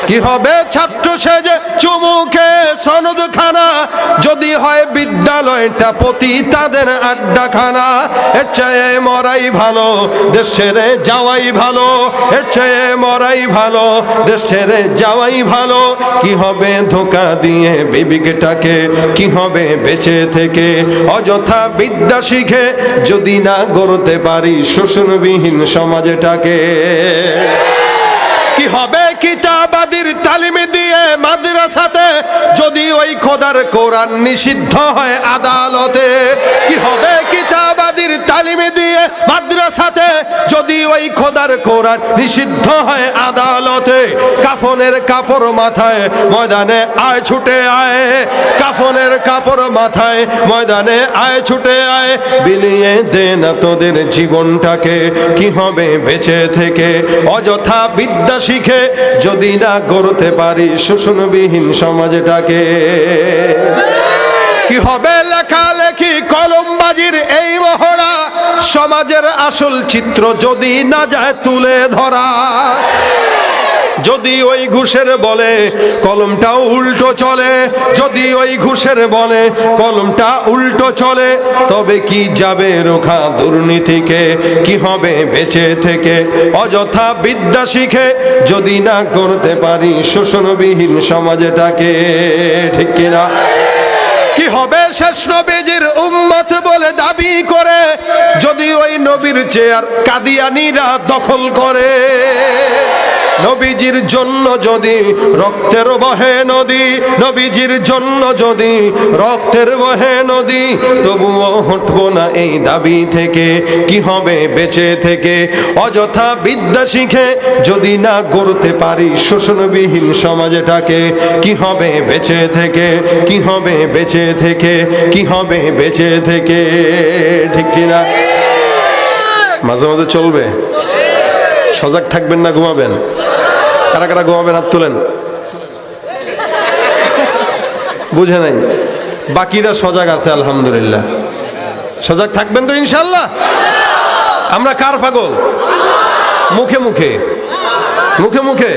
কি হবে ছাত্র সেজে চুমুকে সনদ খানা, যদি হয় বিদ্যালয়টা পতি তাদের আড্ডাখানা। এর চেয়ে মরাই ভালো, দেশ ছেড়ে যাওয়াই ভালো, এর চেয়ে মরাই ভালো, দেশ ছেড়ে যাওয়াই ভালো। কি হবে ধোঁকা দিয়ে বিবেকটাকে, কি হবে বেঁচে থেকে অযথা বিদ্যা শিখে, যদি না গড়তে পারি শোষণবিহীন সমাজটাকে। কি হবে কিতাবাদির তালিম দিয়ে মাদ্রাসাতে, যদি ওই খোদার কোরআন নিষিদ্ধ হয় আদালতে। কি হবে কিতাবাদির তালিম দিয়ে মাদ্রাসাতে, যদি ওই খোদার কোরআন নিষিদ্ধ হয় আদালতে। কাফনের কাপড় মাথায় ময়দানে আয় ছুটে আয়, কাফনের কাপড় মাথায় ময়দানে আয় ছুটে আয়। বিলিয়ে দে না তোদের জীবনটাকে, কি হবে বেঁচে থেকে অযথা বিদ্যা শিখে, যদি না গড়তে পারি শোষণবিহীন সমাজটাকে। কি হবে লেখালেখি কলমবাজির এই মহড়া, সমাজের আসল চিত্র যদি না যায় তুলে ধরা। যদি ওই ঘুষের বলে কলমটাও উল্টো চলে, যদি ওই ঘুষের বলে কলমটা উল্টো চলে, তবে কি যাবে রোখা দুর্নীতিকে, কি হবে বেঁচে থেকে অযথা বিদ্যা শিখে, যদি না করতে পারি শোষণবিহীন সমাজটাকে। ঠিক কিনা? কি হবে শেষ নবীজির উম্মত বলে দাবি করে, যদি ওই নবীর চেয়ার কাদিয়ানীরা দখল করে। নবীজির জন্য যদি রক্তের বহে নদী, নবীজির জন্য যদি রক্তের বহে নদী, তবুও হটবো না এই দাবি থেকে। কি হবে বেঁচে থেকে অযথা বিদ্যা শিখে, যদি না গড়তে পারি শোষণবিহীন সমাজটাকে। কি হবে বেঁচে থেকে, কি হবে বেঁচে থেকে, কি হবে বেঁচে থেকে। ঠিক কিনা? মাঝে মাঝে চলবে, সজাগ থাকবেন না ঘুমাবেন? কারা কারা ঘুমাবেন হাত তুলেন। বুঝে নাই? বাকিরা সজাগ আছে আলহামদুলিল্লাহ। সজাগ থাকবেন তো ইনশাল্লাহ? আমরা কার পাগল? মুখে মুখে, মুখে মুখে।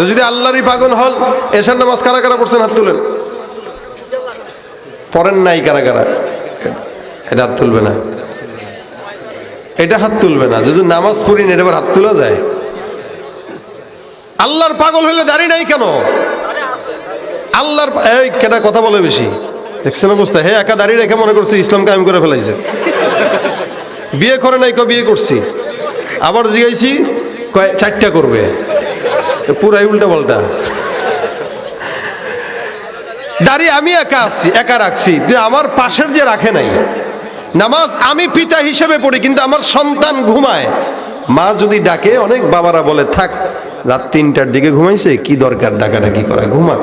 যদি আল্লাহরই পাগল হল, এশার নামাজ কারা কারা পড়ছেন হাত তুলেন। পড়েন নাই কারা কারা? এটা হাত তুলবে না, এটা হাত তুলবে না। যদি নামাজ পড়ি না, এটা আবার হাত তোলা যায়? আল্লাহর পাগল হইলে দাঁড়িয়ে নাই কেন? আল্লাহর এই কেটা কথা বলে বেশি, দেখছেন অবস্থা? হে একা দাঁড়িয়ে রেখে মনে করছে ইসলাম কায়েম করে ফেলাইছে। বিয়ে করে নাই, বিয়ে করছি। আবার জিগাইছি, কয় 4টা করবে, পুরাই উল্টা পাল্টা। দাঁড়িয়ে আমি একা আসছি, একা রাখছি, আমার পাশের যে রাখে নাই। নামাজ আমি পিতা হিসেবে পড়ি, কিন্তু আমার সন্তান ঘুমায়। মা যদি ডাকে, অনেক বাবারা বলে থাক রাত 3টার দিকে ঘুমাইছে, কি দরকার ডাকাডাকি করা, ঘুমা।